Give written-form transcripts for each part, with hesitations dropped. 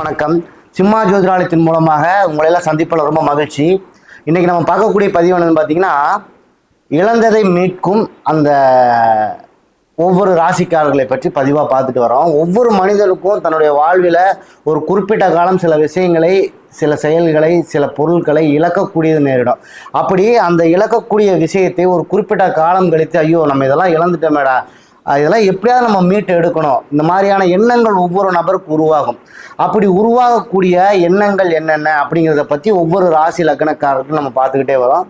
வணக்கம். சிம்மா ஜோதிராலயத்தின் மூலமாக உங்களெல்லாம் சந்திப்பில் ரொம்ப மகிழ்ச்சி. இன்றைக்கி நம்ம பார்க்கக்கூடிய பதிவு என்னன்னு பார்த்தீங்கன்னா, இழந்ததை மீட்கும் அந்த ஒவ்வொரு ராசிக்காரர்களை பற்றி பதிவாக பார்த்துட்டு வரோம். ஒவ்வொரு மனிதனுக்கும் தன்னுடைய வாழ்வில் ஒரு குறிப்பிட்ட காலம் சில விஷயங்களை, சில செயல்களை, சில பொருட்களை இழக்கக்கூடியது நேரிடும். அப்படி அந்த இழக்கக்கூடிய விஷயத்தை ஒரு குறிப்பிட்ட காலம் கழித்து, ஐயோ நம்ம இதெல்லாம் இழந்துட்டோமேடா, இதெல்லாம் எப்படியாவது நம்ம மீட்டு எடுக்கணும், இந்த மாதிரியான எண்ணங்கள் ஒவ்வொரு நபருக்கும் உருவாகும். அப்படி உருவாகக்கூடிய எண்ணங்கள் என்னென்ன அப்படிங்கிறத பற்றி ஒவ்வொரு ராசி லக்னக்காரருக்கும் நம்ம பார்த்துக்கிட்டே வரோம்.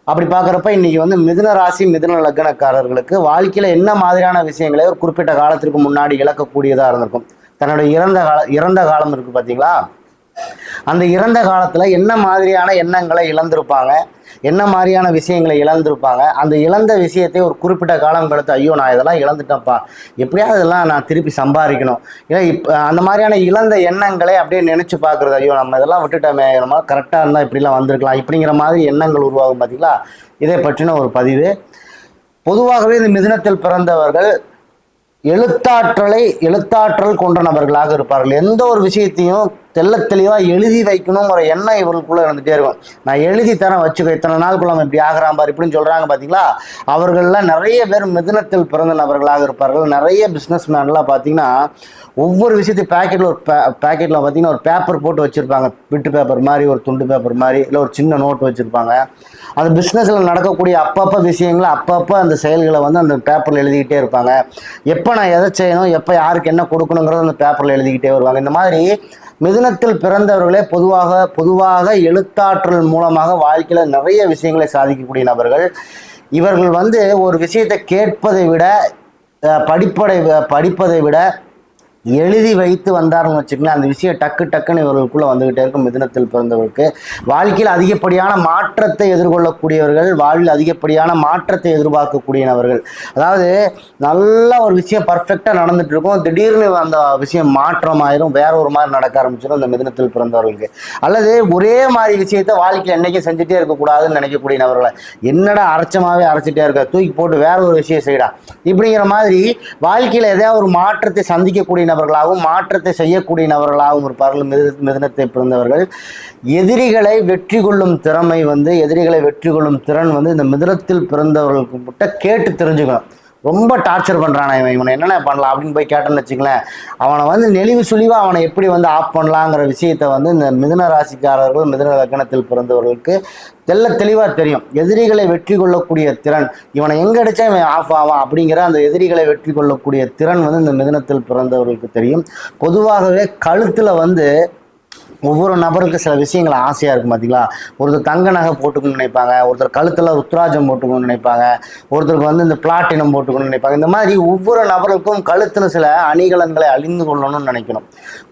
அப்படி பார்க்குறப்ப இன்றைக்கி மிதுன ராசி மிதுன லக்னக்காரர்களுக்கு வாழ்க்கையில் என்ன மாதிரியான விஷயங்களை ஒரு குறிப்பிட்ட காலத்திற்கு முன்னாடி இழக்கக்கூடியதாக இருந்திருக்கும். தன்னுடைய இறந்த காலம் இருக்குது பார்த்தீங்களா, அந்த இறந்த காலத்தில் என்ன மாதிரியான எண்ணங்களை இழந்திருப்பாங்க, என்ன மாதிரியான விஷயங்களை இழந்திருப்பாங்க. அந்த இழந்த விஷயத்தை ஒரு குறிப்பிட்ட காலம் கழித்து, ஐயோ நான் இதெல்லாம் இழந்துட்டேன்ப்பா, எப்படியாவது இதெல்லாம் நான் திருப்பி சம்பாதிக்கணும், ஏன்னா அந்த மாதிரியான இழந்த எண்ணங்களை அப்படியே நினச்சி பார்க்குறது, ஐயோ நம்ம இதெல்லாம் விட்டுட்டோமே, நம்ம கரெக்டாக இருந்தால் இப்படிலாம் வந்திருக்கலாம், இப்படிங்கிற மாதிரி எண்ணங்கள் உருவாகும் பார்த்தீங்களா. இதை பற்றின ஒரு பதிவு. பொதுவாகவே இந்த மிதுனத்தில் பிறந்தவர்கள் எழுத்தாற்றல் கொண்ட நபர்களாக இருப்பார்கள். எந்த ஒரு விஷயத்தையும் தெளிவாக எழுதி வைக்கணுங்கிற எண்ணம் இவர்களுக்குள்ளே இருந்துகிட்டே இருக்கும். நான் எழுதி தரேன் வச்சுக்கோ, இத்தனை நாளுக்குள்ள நம்ம இப்படி ஆகிறான் பார் இப்படின்னு சொல்கிறாங்க பார்த்தீங்களா. அவர்கள்லாம் நிறைய பேர் மிதுனத்தில் பிறந்த நபர்களாக இருப்பார்கள். நிறைய பிஸ்னஸ் மேன்லாம் பார்த்தீங்கன்னா ஒவ்வொரு விஷயத்தையும் பேக்கெட்டில் பார்த்தீங்கன்னா ஒரு பேப்பர் போட்டு வச்சுருப்பாங்க. பிட்டு பேப்பர் மாதிரி, ஒரு துண்டு பேப்பர் மாதிரி, இல்லை ஒரு சின்ன நோட்டு வச்சுருப்பாங்க. அந்த பிஸ்னஸில் நடக்கக்கூடிய அப்பப்போ விஷயங்களை, அப்பப்போ அந்த செயல்களை அந்த பேப்பரில் எழுதிக்கிட்டே இருப்பாங்க. எப்போ நான் எதை செய்யணும், எப்போ யாருக்கு என்ன கொடுக்கணுங்கிறத அந்த பேப்பரில் எழுதிக்கிட்டே வருவாங்க. இந்த மாதிரி மிதுனத்தில் பிறந்தவர்களே பொதுவாக எழுத்தாற்றல் மூலமாக வாழ்க்கையில் நிறைய விஷயங்களை சாதிக்கக்கூடிய நபர்கள். இவர்கள் ஒரு விஷயத்தை கேட்பதை விட படிப்பதை விட எழுதி வைத்து வந்தாருன்னு வச்சுக்கலாம், அந்த விஷயம் டக்குன்னு இவர்களுக்குள்ளே வந்துக்கிட்டே இருக்கும். மிதுனத்தில் பிறந்தவர்களுக்கு வாழ்க்கையில் அதிகப்படியான மாற்றத்தை எதிர்கொள்ளக்கூடியவர்கள், வாழ்வில் அதிகப்படியான மாற்றத்தை எதிர்பார்க்கக்கூடிய நபர்கள். அதாவது நல்ல ஒரு விஷயம் பர்ஃபெக்டாக நடந்துட்டு இருக்கும், திடீர்னு அந்த விஷயம் மாற்றமாயிரும், வேற ஒரு மாதிரி நடக்க ஆரம்பிச்சிடும் இந்த மிதுனத்தில் பிறந்தவர்களுக்கு. அல்லது ஒரே மாதிரி விஷயத்தை வாழ்க்கையில் என்றைக்கும் செஞ்சுட்டே இருக்கக்கூடாதுன்னு நினைக்கக்கூடிய நபர்களை, என்னடா அரைச்சிட்டே இருக்க, தூக்கி போட்டு வேற ஒரு விஷயம் செய்யடா, இப்படிங்கிற மாதிரி வாழ்க்கையில் எதையாவது ஒரு மாற்றத்தை சந்திக்கக்கூடிய நபர்களாகவும் மாற்றத்தை செய்யக்கூடிய நபர்களாகவும் இருப்பார்கள் மிதுனத்தை பிறந்தவர்கள். எதிரிகளை வெற்றி கொள்ளும் திறமை எதிரிகளை வெற்றி கொள்ளும் திறன் இந்த மிதுனத்தில் பிறந்தவர்களுக்கு கிட்ட கேட்டு தெரிஞ்சுக்கணும். ரொம்ப டார்ச்சர் பண்ணுறானே இவனை என்னென்ன பண்ணலாம் அப்படின்னு போய் கேட்டேன்னு வச்சுங்களேன், அவனை நெளிவு சுழிவாக அவனை எப்படி ஆஃப் பண்ணலாங்கிற விஷயத்தை இந்த மிதுன ராசிக்காரர்கள், மிதுன லக்னத்தில் பிறந்தவர்களுக்கு தெளிவாக தெரியும். எதிரிகளை வெற்றி கொள்ளக்கூடிய திறன், இவனை எங்கே அடித்தா இவன் ஆஃப் ஆவான் அப்படிங்கிற அந்த எதிரிகளை வெற்றி கொள்ளக்கூடிய திறன் இந்த மிதுனத்தில் பிறந்தவர்களுக்கு தெரியும். பொதுவாகவே கழுத்தில் ஒவ்வொரு நபருக்கு சில விஷயங்கள் ஆசையாக இருக்கும் பார்த்தீங்களா. ஒருத்தர் தங்க நகை போட்டுக்கணும்னு நினைப்பாங்க, ஒருத்தர் கழுத்தில் ருத்ராஜம் போட்டுக்கணும்னு நினைப்பாங்க, ஒருத்தருக்கு இந்த பிளாட்டினம் போட்டுக்கணும்னு நினைப்பாங்க. இந்த மாதிரி ஒவ்வொரு நபருக்கும் கழுத்தில் சில அணிகலன்களை அணிந்து கொள்ளணும்னு நினைக்கணும்.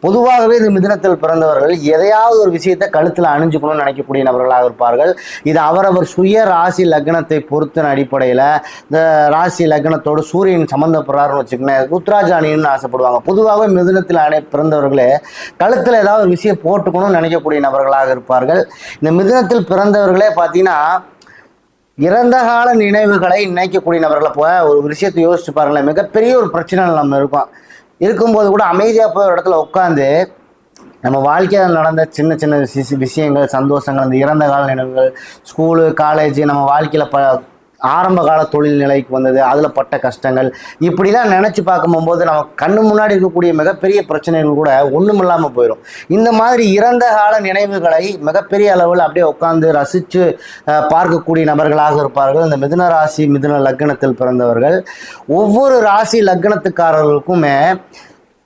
பொதுவாகவே இந்த மிதுனத்தில் பிறந்தவர்கள் எதையாவது ஒரு விஷயத்தை கழுத்தில் அணிஞ்சுக்கணும்னு நினைக்கக்கூடிய நபர்களாக இருப்பார்கள். இது அவரவர் சுய ராசி லக்னத்தை பொறுத்தின அடிப்படையில், இந்த ராசி லக்னத்தோடு சூரியன் சம்மந்தப்படுறாருன்னு வச்சுக்கோங்க, ருத்ராஜ அணின்னு ஆசைப்படுவாங்க. பொதுவாகவே மிதுனத்தில் பிறந்தவர்களே கழுத்தில் ஏதாவது ஒரு விஷயம் போட்டுக்கணும்னு நினைக்கக்கூடிய நபர்களாக இருப்பார்கள். இந்த மிதுனத்தில் பிறந்தவர்களே பார்த்தீங்கன்னா இறந்த கால நினைவுகளை நினைக்கக்கூடிய நபர்களை ஒரு விஷயத்தை யோசிச்சு பாருங்களேன். மிகப்பெரிய ஒரு பிரச்சனை நம்ம இருக்கும்போது கூட அமைதியாக போய் ஒரு இடத்துல உட்காந்து நம்ம வாழ்க்கையில் நடந்த சின்ன சின்ன விஷயங்கள், சந்தோஷங்கள், அந்த இறந்த கால நினைவுகள், ஸ்கூலு காலேஜ், நம்ம வாழ்க்கையில் ஆரம்ப கால தொழில் நிலைக்கு வந்தது, அதில் பட்ட கஷ்டங்கள், இப்படிலாம் நினச்சி பார்க்கும்போது நம்ம கண்ணு முன்னாடி இருக்கக்கூடிய மிகப்பெரிய பிரச்சனைகள் கூட ஒன்றும் இல்லாமல் போயிடும். இந்த மாதிரி இறந்த கால நினைவுகளை மிகப்பெரிய அளவில் அப்படியே உட்காந்து ரசித்து பார்க்கக்கூடிய நபர்களாக இருப்பார்கள் இந்த மிதுன ராசி மிதுன லக்னத்தில் பிறந்தவர்கள். ஒவ்வொரு ராசி லக்னத்துக்காரர்களுக்குமே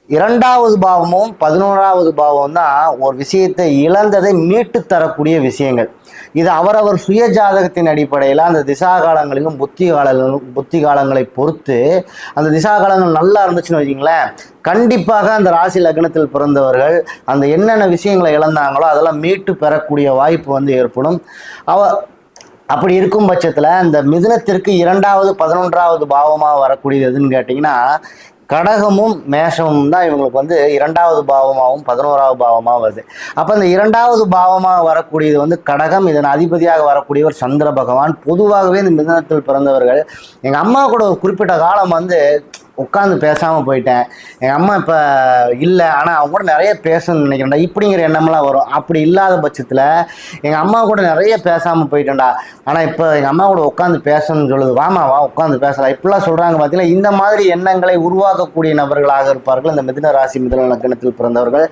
2வது பாவமும் 11வது பாவம் தான் ஒரு விஷயத்தை இழந்ததை மீட்டு தரக்கூடிய விஷயங்கள். இது அவரவர் சுய ஜாதகத்தின் அடிப்படையில் அந்த திசாகாலங்களிலும் புத்தி காலங்களை பொறுத்து, அந்த திசாகாலங்கள் நல்லா இருந்துச்சுன்னு வச்சிங்களேன், கண்டிப்பாக அந்த ராசி லக்னத்தில் பிறந்தவர்கள் அந்த என்னென்ன விஷயங்களை இழந்தாங்களோ அதெல்லாம் மீட்டு பெறக்கூடிய வாய்ப்பு ஏற்படும். அப்படி இருக்கும் பட்சத்தில் இந்த மிதுனத்திற்கு 2வது 11வது பாவமாக வரக்கூடியது எதுன்னு கேட்டிங்கன்னா, கடகமும் மேஷமும் தான் இவங்களுக்கு 2வது பாவமாகவும் 11வது பாவமாக வருது. அப்போ இந்த 2வது பாவமாக வரக்கூடியது கடகம், இதன் அதிபதியாக வரக்கூடியவர் சந்திர பகவான். பொதுவாகவே இந்த மிதுனத்தில் பிறந்தவர்கள் எங்கள் அம்மா கூட ஒரு குறிப்பிட்ட காலம் உட்காந்து பேசாமல் போயிட்டேன், எங்கள் அம்மா இப்போ இல்லை ஆனால் அவங்க கூட நிறைய பேசணும்னு நினைக்கிறேன்டா இப்படிங்கிற எண்ணம்லாம் வரும். அப்படி இல்லாத பட்சத்தில் எங்கள் அம்மா கூட நிறைய பேசாமல் போயிட்டேன்டா, ஆனால் இப்போ எங்கள் அம்மா கூட உட்காந்து பேசணும்னு சொல்லுது, வாமா வா உட்காந்து பேசலாம், இப்படிலாம் சொல்கிறாங்க பார்த்தீங்கன்னா. இந்த மாதிரி எண்ணங்களை உருவாக்கக்கூடிய நபர்களாக இருப்பார்கள் இந்த மிதுன ராசி மிதுன லக்னத்தில் பிறந்தவர்கள்.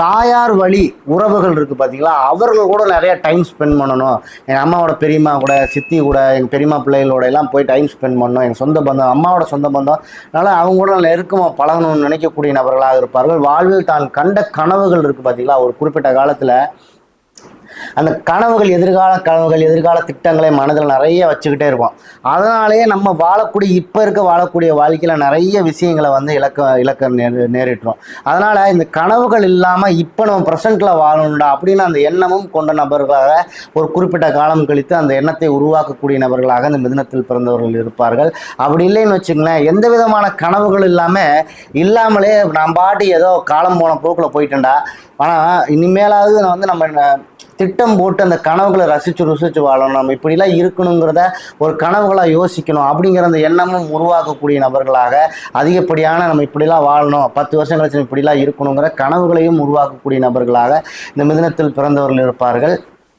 தாயார் வழி உறவுகள் இருக்குது பார்த்தீங்களா, அவர்கள் கூட நிறைய டைம் ஸ்பெண்ட் பண்ணணும். எங்கள் அம்மாவோட பெரியம்மா கூட, சித்தி கூட, எங்கள் பெரியம்மா பிள்ளைகளோட எல்லாம் போய் டைம் ஸ்பெண்ட் பண்ணணும். எங்கள் சொந்த பந்தம், அம்மாவோட சொந்த பந்தம், அதனால் அவங்க கூட நெருக்கமாக பழகணும்னு நினைக்கக்கூடிய நபர்களாக இருப்பார்கள். வாழ்வில் தான் கண்ட கனவுகள் இருக்குது பார்த்தீங்களா, ஒரு குறிப்பிட்ட காலத்தில் அந்த கனவுகள், எதிர்கால திட்டங்களை மனதில் நிறைய வச்சுக்கிட்டே இருப்போம். அதனாலேயே நம்ம வாழக்கூடிய வாழ்க்கையில் நிறைய விஷயங்களை வந்து இழக்க நேரிட்டுரும். அதனால் இந்த கனவுகள் இல்லாமல் இப்போ நம்ம ப்ரெசண்ட்டில் வாழணும்டா அப்படின்னு அந்த எண்ணமும் கொண்ட நபர்களாக ஒரு குறிப்பிட்ட காலம் கழித்து அந்த எண்ணத்தை உருவாக்கக்கூடிய நபர்களாக இந்த மிதுனத்தில் பிறந்தவர்கள் இருப்பார்கள். அப்படி இல்லைன்னு வச்சுங்களேன், எந்த விதமான கனவுகள் இல்லாமலே நான் பாட்டி ஏதோ காலம் போன போக்கில் போயிட்டேன்டா, ஆனால் இனிமேலாவது நான் வந்து நம்ம திட்டம் போட்டு அந்த கனவுகளை ருசிச்சு வாழணும், நம்ம இப்படிலாம் இருக்கணுங்கிறத ஒரு கனவுகளாக யோசிக்கணும் அப்படிங்கிற அந்த எண்ணமும் உருவாக்கக்கூடிய நபர்களாக, அதிகப்படியான நம்ம இப்படிலாம் வாழணும், 10 வருஷம் கழிச்சு இப்படிலாம் இருக்கணுங்கிற கனவுகளையும் உருவாக்கக்கூடிய நபர்களாக இந்த மிதுனத்தில் பிறந்தவர்கள் இருப்பார்கள்.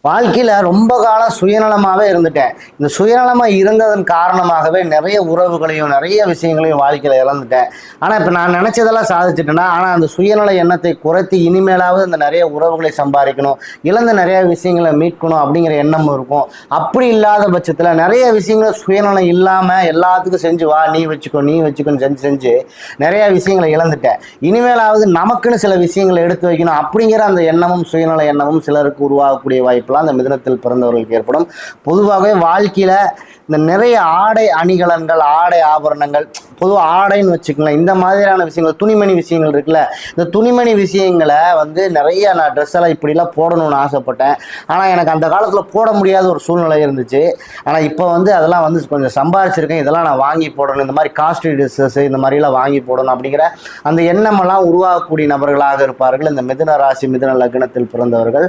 வாழ்க்கையில் ரொம்ப காலம் சுயநலமாகவே இருந்துட்டேன். இந்த சுயநலமாக இருந்ததன் காரணமாகவே நிறைய உறவுகளையும் நிறைய விஷயங்களையும் வாழ்க்கையில் இழந்துட்டேன். ஆனால் இப்போ நான் நினச்சதெல்லாம் சாதிச்சுட்டேன்னா, ஆனால் அந்த சுயநல எண்ணத்தை குறைத்து இனிமேலாவது அந்த நிறைய உறவுகளை சம்பாதிக்கணும், இழந்த நிறைய விஷயங்களை மீட்கணும் அப்படிங்கிற எண்ணம் இருக்கும். அப்படி இல்லாத பட்சத்தில் நிறைய விஷயங்களை சுயநலம் இல்லாமல் எல்லாத்துக்கும் செஞ்சு வா, நீ வச்சுக்கோன்னு செஞ்சு நிறைய விஷயங்களை இழந்துட்டேன். இனிமேலாவது நமக்குன்னு சில விஷயங்களை எடுத்து வைக்கணும் அப்படிங்கிற அந்த எண்ணமும் சுயநல எண்ணமும் சிலருக்கு உருவாகக்கூடிய வாய்ப்பு அந்த மிதுனத்தில் பிறந்தவர்களுக்கு ஏற்படும். பொதுவாகவே வாழ்க்கையில இந்த நிறைய ஆடை அணிகலன்கள், ஆடை ஆபரணங்கள், பொதுவாக ஆடைன்னு வச்சுக்கலாம், இந்த மாதிரியான விஷயங்கள், துணிமணி விஷயங்கள் இருக்குல்ல, இந்த துணிமணி விஷயங்களை வந்து நிறைய நான் ட்ரெஸ் எல்லாம் இப்படிலாம் போடணும்னு ஆசைப்பட்டேன். ஆனால் எனக்கு அந்த காலத்தில் போட முடியாத ஒரு சூழ்நிலை இருந்துச்சு. ஆனால் இப்போ வந்து அதெல்லாம் வந்து கொஞ்சம் சம்பாதிச்சிருக்கேன், இதெல்லாம் நான் வாங்கி போடணும், இந்த மாதிரி காஸ்ட்லி ட்ரெஸ்ஸஸ் இந்த மாதிரிலாம் வாங்கி போடணும் அப்படிங்கிற அந்த எண்ணமெல்லாம் உருவாக்கக்கூடிய நபர்களாக இருப்பார்கள் இந்த மிதுன ராசி மிதுன லக்னத்தில் பிறந்தவர்கள்.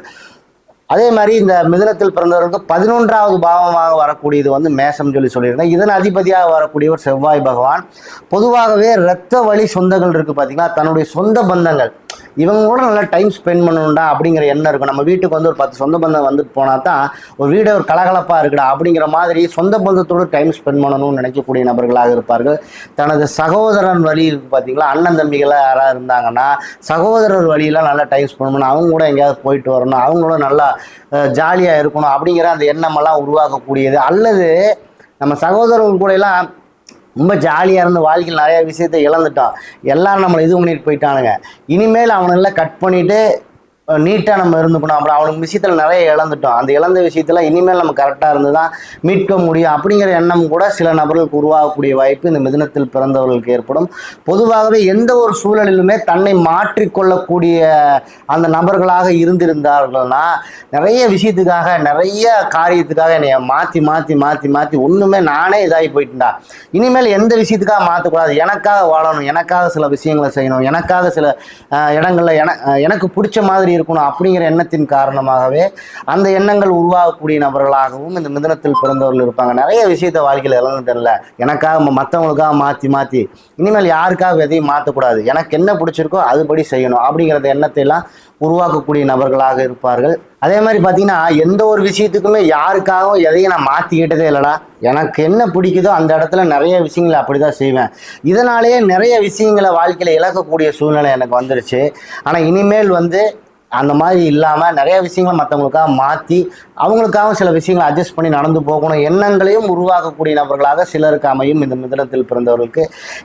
அதே மாதிரி இந்த மிதுனத்தில் பிறந்தவர்களுக்கு 11வது பாவமாக வரக்கூடியது வந்து மேசம் சொல்லியிருந்தேன். இதன் அதிபதியாக வரக்கூடியவர் செவ்வாய் பகவான். பொதுவாகவே இரத்த வழி சொந்தங்கள் இருக்குது பார்த்தீங்களா, தன்னுடைய சொந்த பந்தங்கள் இவங்க கூட நல்லா டைம் ஸ்பெண்ட் பண்ணணும்டா அப்படிங்கிற எண்ணம் இருக்கும். நம்ம வீட்டுக்கு வந்து ஒரு 10 சொந்த பந்தம் வந்துட்டு போனால் தான் ஒரு வீடை ஒரு கலகலப்பாக இருக்குடா அப்படிங்கிற மாதிரி சொந்த பந்தத்தோடு டைம் ஸ்பெண்ட் பண்ணணும்னு நினைக்கக்கூடிய நபர்களாக இருப்பார்கள். தனது சகோதரன் வழி இருக்குது பார்த்தீங்களா, அண்ணன் தம்பிகளாக யாராவது இருந்தாங்கன்னா சகோதரர் வழியெல்லாம் நல்லா டைம் ஸ்பெண்ட் பண்ணணும், அவங்க கூட எங்கேயாவது போயிட்டு வரணும், அவங்களோட நல்லா ஜாலியாக இருக்கணும் அப்படிங்கிற அந்த எண்ணமெல்லாம் உருவாக்கக்கூடியது. அல்லது நம்ம சகோதரர்கள் கூட எல்லாம் ரொம்ப ஜாலியாக இருந்து வாழ்க்கையில் நிறைய விஷயத்தை இழந்துட்டோம், எல்லாரும் நம்மளை இது பண்ணிட்டு போயிட்டானுங்க, இனிமேல் அவனெல்லாம் கட் பண்ணிவிட்டு நீட்டாக நம்ம இருந்துக்கணும், அப்புறம் அவனுக்கு விஷயத்தில் நிறைய இழந்துட்டோம், அந்த இழந்த விஷயத்தில் இனிமேல் நம்ம கரெக்டாக இருந்து தான் மீட்க முடியும் அப்படிங்கிற எண்ணம் கூட சில நபர்களுக்கு உருவாகக்கூடிய வாய்ப்பு இந்த மிதுனத்தில் பிறந்தவர்களுக்கு ஏற்படும். பொதுவாகவே எந்த ஒரு சூழலிலுமே தன்னை மாற்றிக்கொள்ளக்கூடிய அந்த நபர்களாக இருந்திருந்தார்கள்னா நிறைய விஷயத்துக்காக நிறைய காரியத்துக்காக என்னை மாற்றி ஒன்றுமே நானே இதாகி போயிட்டுண்டா, இனிமேல் எந்த விஷயத்துக்காக மாற்றக்கூடாது, எனக்காக வாழணும், எனக்காக சில விஷயங்களை செய்யணும், எனக்காக சில இடங்களில் எனக்கு பிடிச்ச மாதிரி இருக்கணும் அப்படிங்கிற எண்ணத்தின் காரணமாகவே அந்த எண்ணங்கள் உருவாகக்கூடிய நபர்களாகவும் இந்த மிதுனத்தில் பிறந்தவர்கள் இருப்பாங்க. நிறைய விஷயத்த வாழ்க்கையில் இழந்துட்டேன்ல, எனக்காக மற்றவங்களுக்காக மாற்றி இனிமேல் யாருக்காக எதையும் மாற்றக்கூடாது, எனக்கு என்ன பிடிச்சிருக்கோ அதுபடி செய்யணும் அப்படிங்கிறத எண்ணத்தை எல்லாம் உருவாக்கக்கூடிய நபர்களாக இருப்பார்கள். அதே மாதிரி பார்த்தீங்கன்னா எந்த ஒரு விஷயத்துக்குமே யாருக்காகவும் எதையும் நான் மாற்றிக்கிட்டதே இல்லைடா, எனக்கு என்ன பிடிக்குதோ அந்த இடத்துல நிறைய விஷயங்களை அப்படி தான் செய்வேன். இதனாலேயே நிறைய விஷயங்களை வாழ்க்கையில் இழக்கக்கூடிய சூழ்நிலை எனக்கு வந்துருச்சு. ஆனால் இனிமேல் வந்து அந்த மாதிரி இல்லாமல் நிறைய விஷயங்களை மற்றவங்களுக்காக மாற்றி அவங்களுக்காக சில விஷயங்களை அட்ஜஸ்ட் பண்ணி நடந்து போகணும் எண்ணங்களையும் உருவாக்கக்கூடிய நபர்களாக சிலருக்கு அமையும் இந்த மிதுனத்தில் பிறந்தவர்களுக்கு.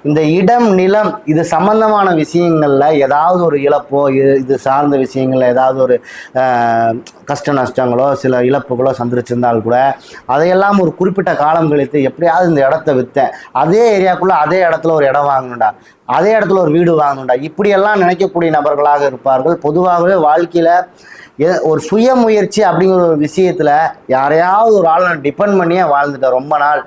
இந்த இடம் நிலம் இது சம்பந்தமான விஷயங்களில் ஏதாவது ஒரு இழப்போ இது சார்ந்த விஷயங்களில் ஏதாவது ஒரு கஷ்ட நஷ்டங்களோ சில இழப்புகளோ சந்திச்சிருந்தால் கூட அதையெல்லாம் ஒரு குறிப்பிட்ட காலம் கழித்து எப்படியாவது இந்த இடத்த விற்றேன், அதே ஏரியாக்குள்ளே அதே இடத்துல ஒரு இடம் வாங்கணும்டா, அதே இடத்துல ஒரு வீடு வாங்கணும்டா, இப்படியெல்லாம் நினைக்கக்கூடிய நபர்களாக இருப்பார்கள். பொதுவாகவே வாழ்க்கையில் ஒரு சுயமுயற்சி அப்படிங்கிற ஒரு விஷயத்தில் யாரையாவது ஒரு ஆளை டிபெண்ட் பண்ணியே வாழ்ந்துட்டேன் ரொம்ப நாள்,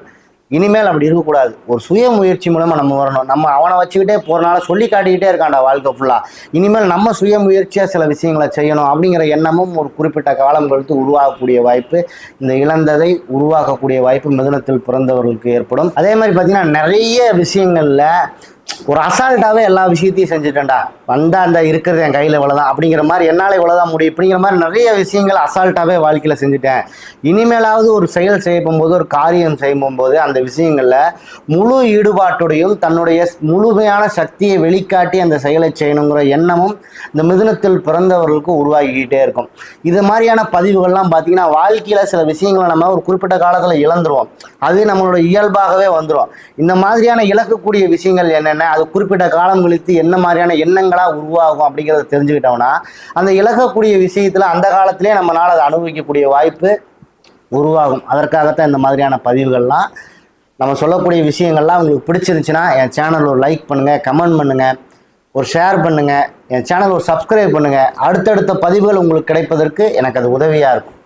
இனிமேல் அப்படி இருக்கக்கூடாது. ஒரு சுய முயற்சி மூலமாக நம்ம வரணும். நம்ம அவனை வச்சுக்கிட்டே போகிறனால சொல்லி காட்டிக்கிட்டே இருக்கான்டா வாழ்க்கை ஃபுல்லாக, இனிமேல் நம்ம சுய முயற்சியாக சில விஷயங்களை செய்யணும் அப்படிங்கிற எண்ணமும் ஒரு குறிப்பிட்ட காலம் கழித்து உருவாகக்கூடிய வாய்ப்பு, இந்த இழந்ததை உருவாக்கக்கூடிய வாய்ப்பு மிதுனத்தில் பிறந்தவர்களுக்கு ஏற்படும். அதே மாதிரி பார்த்திங்கன்னா நிறைய விஷயங்களில் ஒரு அசால்ட்டாகவே எல்லா விஷயத்தையும் செஞ்சுட்டேன்டா, வந்தா அந்த இருக்கிறது என் கையில் இவ்வளோதான் அப்படிங்கிற மாதிரி, என்னால் இவ்வளோதான் முடியும் அப்படிங்கிற மாதிரி நிறைய விஷயங்கள் அசால்ட்டாகவே வாழ்க்கையில் செஞ்சுட்டேன். இனிமேலாவது ஒரு செயல் செய்யும்போது, ஒரு காரியம் செய்யும்போது அந்த விஷயங்களில் முழு ஈடுபாட்டோடையும் தன்னுடைய முழுமையான சக்தியை வெளிக்காட்டி அந்த செயலை செய்யணுங்கிற எண்ணமும் இந்த மிதுனத்தில் பிறந்தவர்களுக்கு உருவாகிக்கிட்டே இருக்கும். இது மாதிரியான பதிவுகள்லாம் பார்த்தீங்கன்னா வாழ்க்கையில் சில விஷயங்களை நம்ம ஒரு குறிப்பிட்ட காலத்தில் இழந்துருவோம். அது நம்மளோட இயல்பாகவே வந்துடும். இந்த மாதிரியான இழக்கக்கூடிய விஷயங்கள் என்னென்ன, அது குறிப்பிட்ட காலம் கழித்து என்ன மாதிரியான எண்ணங்களாக உருவாகும் அப்படிங்கிறத தெரிஞ்சுக்கிட்டோம்னா அந்த இழக்கக்கூடிய விஷயத்தில் அந்த காலத்திலே நம்மளால் அதை அனுபவிக்கக்கூடிய வாய்ப்பு உருவாகும். அதற்காகத்தான் இந்த மாதிரியான பதிவுகள்லாம். நம்ம சொல்லக்கூடிய விஷயங்கள்லாம் உங்களுக்கு பிடிச்சிருந்துச்சுன்னா என் சேனல் ஒரு லைக் பண்ணுங்கள், கமெண்ட் பண்ணுங்கள், ஒரு ஷேர் பண்ணுங்கள், என் சேனல் ஒரு சப்ஸ்கிரைப் பண்ணுங்கள். அடுத்தடுத்த பதிவுகள் உங்களுக்கு கிடைப்பதற்கு எனக்கு அது உதவியாக இருக்கும்.